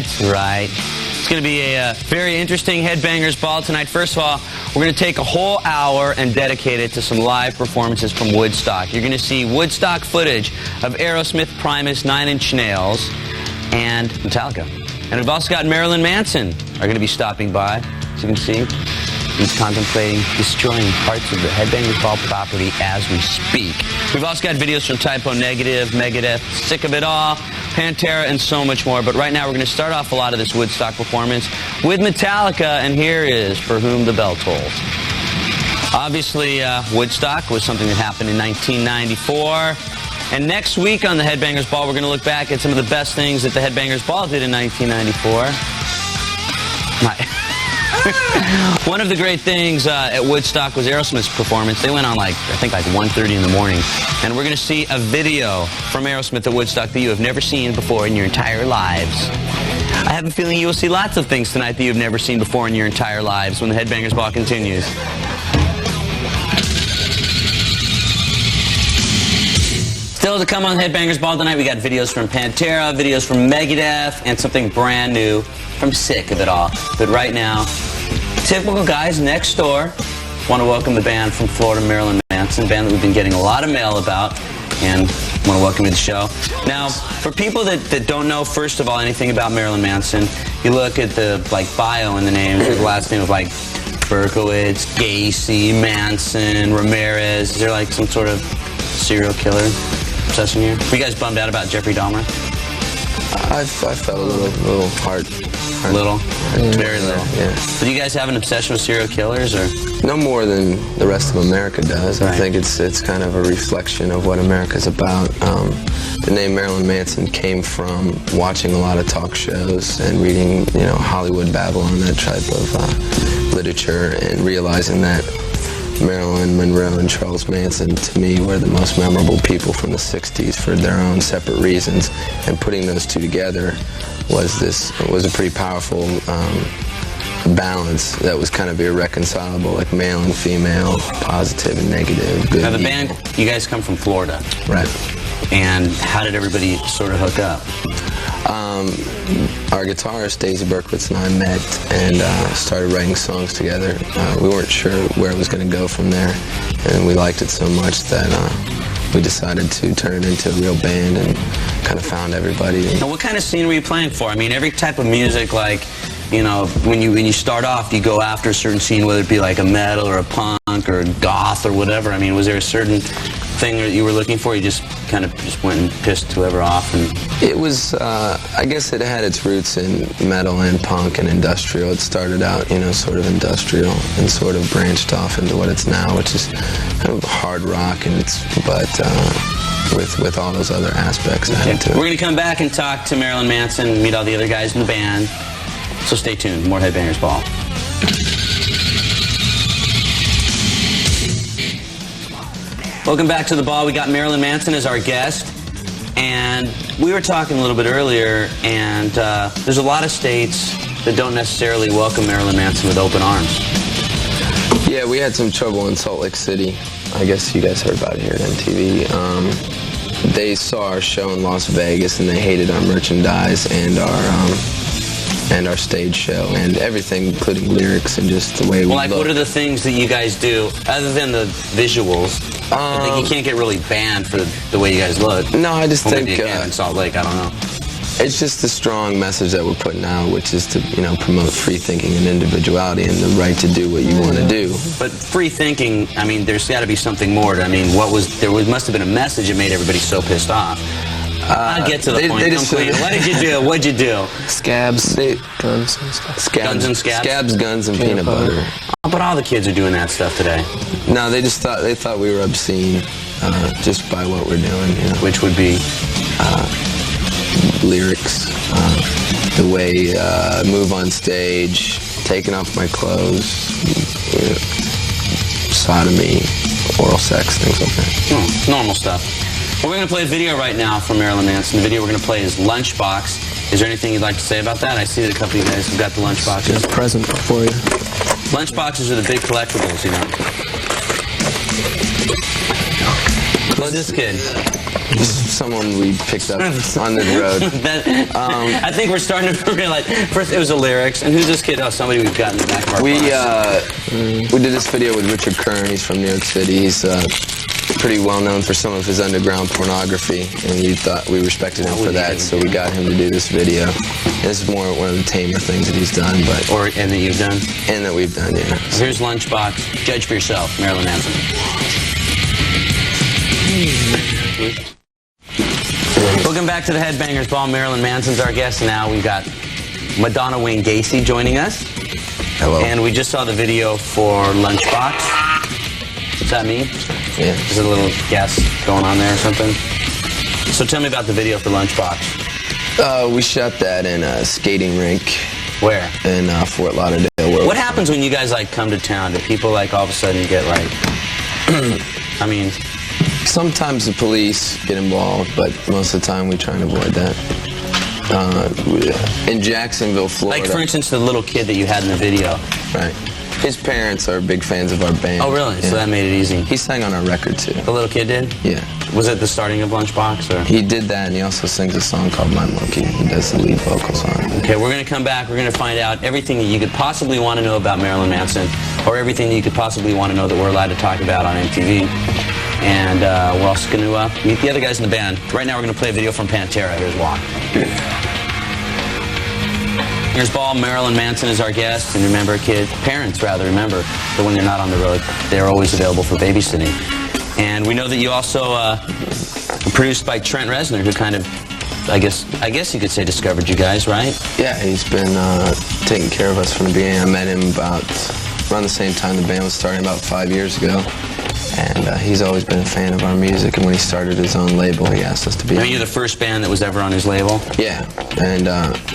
That's right. It's going to be a very interesting Headbangers Ball tonight. First of all, we're going to take a whole hour and dedicate it to some live performances from Woodstock. You're going to see Woodstock footage of Aerosmith, Primus, Nine Inch Nails, and Metallica. And we've also got Marilyn Manson are going to be stopping by. As you can see, he's contemplating destroying parts of the Headbangers Ball property as we speak. We've also got videos from Typo Negative, Megadeth, Sick of It All, Pantera, and so much more. But right now we're going to start off a lot of this Woodstock performance with Metallica, and here is For Whom the Bell Tolls. Obviously, Woodstock was something that happened in 1994. And next week on the Headbangers Ball, we're going to look back at some of the best things that the Headbangers Ball did in 1994. One of the great things at Woodstock was Aerosmith's performance. They went on I think 1:30 in the morning. And we're going to see a video from Aerosmith at Woodstock that you have never seen before in your entire lives. I have a feeling you will see lots of things tonight that you've never seen before in your entire lives when the Headbangers Ball continues. Still to come on Headbangers Ball tonight, we got videos from Pantera, videos from Megadeth, and something brand new from Sick of It All. But right now, typical guys next door. Want to welcome the band from Florida, Marilyn Manson, band that we've been getting a lot of mail about, and want to welcome you to the show. Now, for people that don't know, first of all, anything about Marilyn Manson, you look at the bio in the name, the last name of Berkowitz, Gacy, Manson, Ramirez. Is there some sort of serial killer obsession here? Were you guys bummed out about Jeffrey Dahmer? I felt a little hard. Little? Very little. Yeah. So do you guys have an obsession with serial killers, or? No more than the rest of America does. Right. I think it's kind of a reflection of what America's about. The name Marilyn Manson came from watching a lot of talk shows and reading, Hollywood Babylon, that type of literature, and realizing that Marilyn Monroe and Charles Manson, to me, were the most memorable people from the 60s for their own separate reasons. And putting those two together was a pretty powerful balance that was kind of irreconcilable, like male and female, positive and negative, good. Now the band, you guys come from Florida. Right. And how did everybody sort of hook up? Our guitarist, Daisy Berkowitz, and I met and started writing songs together. We weren't sure where it was going to go from there, and we liked it so much that we decided to turn it into a real band and kind of found everybody. Now, what kind of scene were you playing for? I mean, every type of music, when you start off, you go after a certain scene, whether it be a metal or a punk or a goth or whatever. I mean, was there a certain thing that you were looking for? You just kind of went and pissed whoever off? And it was, I guess it had its roots in metal and punk and industrial. It started out, sort of industrial and sort of branched off into what it's now, which is kind of hard rock, and with all those other aspects added to it. We're going to come back and talk to Marilyn Manson, meet all the other guys in the band. So stay tuned. More Headbangers Ball. Welcome back to the Ball. We got Marilyn Manson as our guest. And we were talking a little bit earlier, and there's a lot of states that don't necessarily welcome Marilyn Manson with open arms. Yeah, we had some trouble in Salt Lake City. I guess you guys heard about it here at MTV. They saw our show in Las Vegas, and they hated our merchandise and our stage show and everything, including lyrics and just the way we look. What are the things that you guys do other than the visuals? I think you can't get really banned for the way you guys look. No, I just think maybe you can in Salt Lake. I don't know. It's just the strong message that we're putting out, which is to promote free thinking and individuality and the right to do what you want to do. But free thinking, I mean, there's got to be something more. There must have been a message that made everybody so pissed off. I'll get to the point. What did you do? What'd you do? Scabs, guns and stuff. Guns and scabs? Scabs, guns, and peanut butter. Oh, but all the kids are doing that stuff today. No, they thought we were obscene just by what we're doing. Which would be? Lyrics, the way I move on stage, taking off my clothes, sodomy, oral sex, things like that. Normal stuff. Well, we're going to play a video right now from Marilyn Manson. The video we're going to play is Lunchbox. Is there anything you'd like to say about that? I see that a couple of you guys have got the lunchboxes. Just a present for you. Lunchboxes are the big collectibles, Who's this kid? Someone we picked up on the road. I think we're starting to like. First, it was the lyrics, and who's this kid? Oh, somebody we've got in the back of our We did this video with Richard Kern. He's from New York City. He's pretty well known for some of his underground pornography, and we respected him for that, so we got him to do this video. And this is more one of the tamer things that he's done, and that you've done, and that we've done. Yeah. So here's Lunchbox. Judge for yourself, Marilyn Manson. Welcome back to the Headbangers Ball. Marilyn Manson's our guest now. We've got Madonna Wayne Gacy joining us. Hello. And we just saw the video for Lunchbox. What's that mean? Yeah. There's a little guess going on there or something. So tell me about the video for Lunchbox. We shot that in a skating rink. Where? In Fort Lauderdale. What happens when you guys like come to town? Do people like all of a sudden get like, I mean... Sometimes the police get involved, but most of the time we try and avoid that. In Jacksonville, Florida. Like, for instance, the little kid that you had in the video. Right. His parents are big fans of our band. Oh, really? Yeah. So that made it easy. He sang on our record, too. The little kid did? Yeah. Was it the starting of Lunchbox? Or? He did that, and he also sings a song called My Monkey. He does the lead vocals on it. Okay, we're going to come back. We're going to find out everything that you could possibly want to know about Marilyn Manson, or everything that you could possibly want to know that we're allowed to talk about on MTV. And we're also going to meet the other guys in the band. Right now we're going to play a video from Pantera. Here's why. Here's Ball. Marilyn Manson is our guest. And remember, parents rather, remember that when they're not on the road, they're always available for babysitting. And we know that you also produced by Trent Reznor, who kind of, I guess you could say discovered you guys, right? Yeah, he's been taking care of us from the beginning. I met him around the same time the band was starting, about 5 years ago. And he's always been a fan of our music, and when he started his own label, he asked us to be on it. You're the first band that was ever on his label? Yeah, and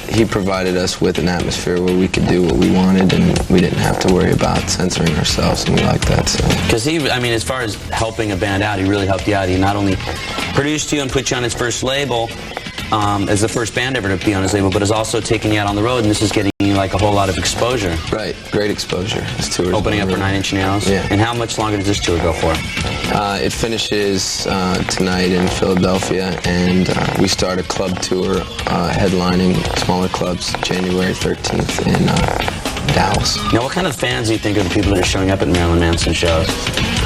he provided us with an atmosphere where we could do what we wanted, and we didn't have to worry about censoring ourselves, and we like that. Because he, I mean, as far as helping a band out, he really helped you out. He not only produced you and put you on his first label, as the first band ever to be on his label, but is also taking you out on the road, and this is getting you like a whole lot of exposure. Right, great exposure. This tour opening up for 9 Inch Nails. Yeah. And how much longer does this tour go for? It finishes tonight in Philadelphia, and we start a club tour headlining smaller clubs January 13th in Dallas. Now, what kind of fans do you think are the people that are showing up at Marilyn Manson shows?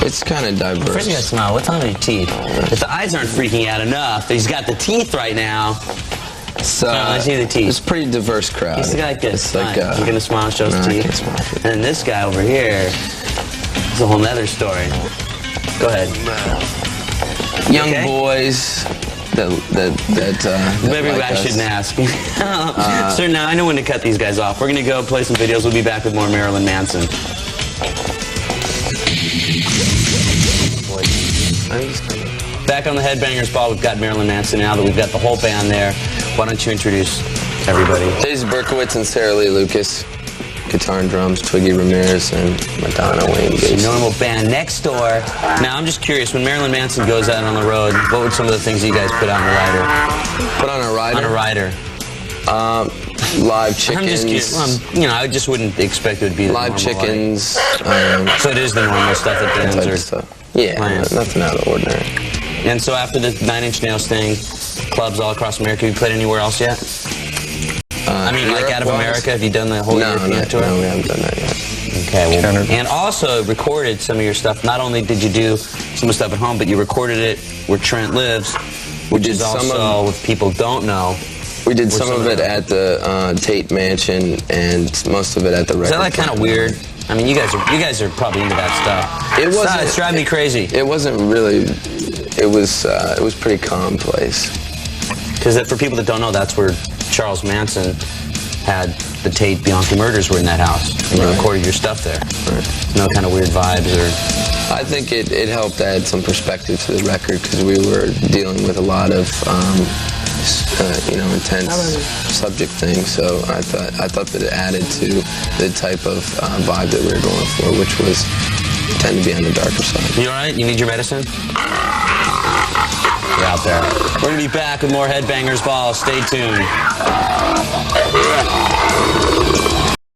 It's kind of diverse. First you gotta smile. What's on your teeth? If the eyes aren't freaking out enough, he's got the teeth right now. So I see the teeth. It's a pretty diverse crowd. He's like this. It's like, you're gonna smile and show his teeth. I can't smile. And then this guy over here, it's a whole nother story. Go ahead. Young boys Maybe like I shouldn't ask. Sir, now I know when to cut these guys off. We're gonna go play some videos. We'll be back with more Marilyn Manson. Back on the Headbangers Ball, we've got Marilyn Manson. Now that we've got the whole band there, why don't you introduce everybody? Daisy Berkowitz and Sarah Lee Lucas. Guitar and drums, Twiggy Ramirez and Madonna Wayne Gacy. Normal band next door. Now, I'm just curious, when Marilyn Manson goes out on the road, what were some of the things that you guys put on a rider? Put on a rider? On a rider. Live chickens. I'm just curious. You know, I just wouldn't expect it would be the live chickens. So it is the normal stuff that bands are. Stuff. Yeah, nothing out of the ordinary. And so after the 9 Inch Nails thing, clubs all across America, have you played anywhere else yet? I mean, like out of America, have you done the whole European tour? No, we haven't done that yet. Okay, well, and also recorded some of your stuff. Not only did you do some of the stuff at home, but you recorded it where Trent lives, which is also, if people don't know. We did some of it at the Tate Mansion and most of it at the record. Is that like kind of weird? I mean, you guys are probably into that stuff. It wasn't. It's driving me crazy. It wasn't really. It was pretty calm place. Because for people that don't know, that's where Charles Manson had the Tate Bianchi murders were in that house. And you recorded your stuff there. Right. No kind of weird vibes or... I think it helped add some perspective to the record because we were dealing with a lot of intense subject things. So I thought that it added to the type of vibe that we were going for, which was tend to be on the darker side. You all right? You need your medicine? You're out there. We're going to be back with more Headbangers Ball. Stay tuned.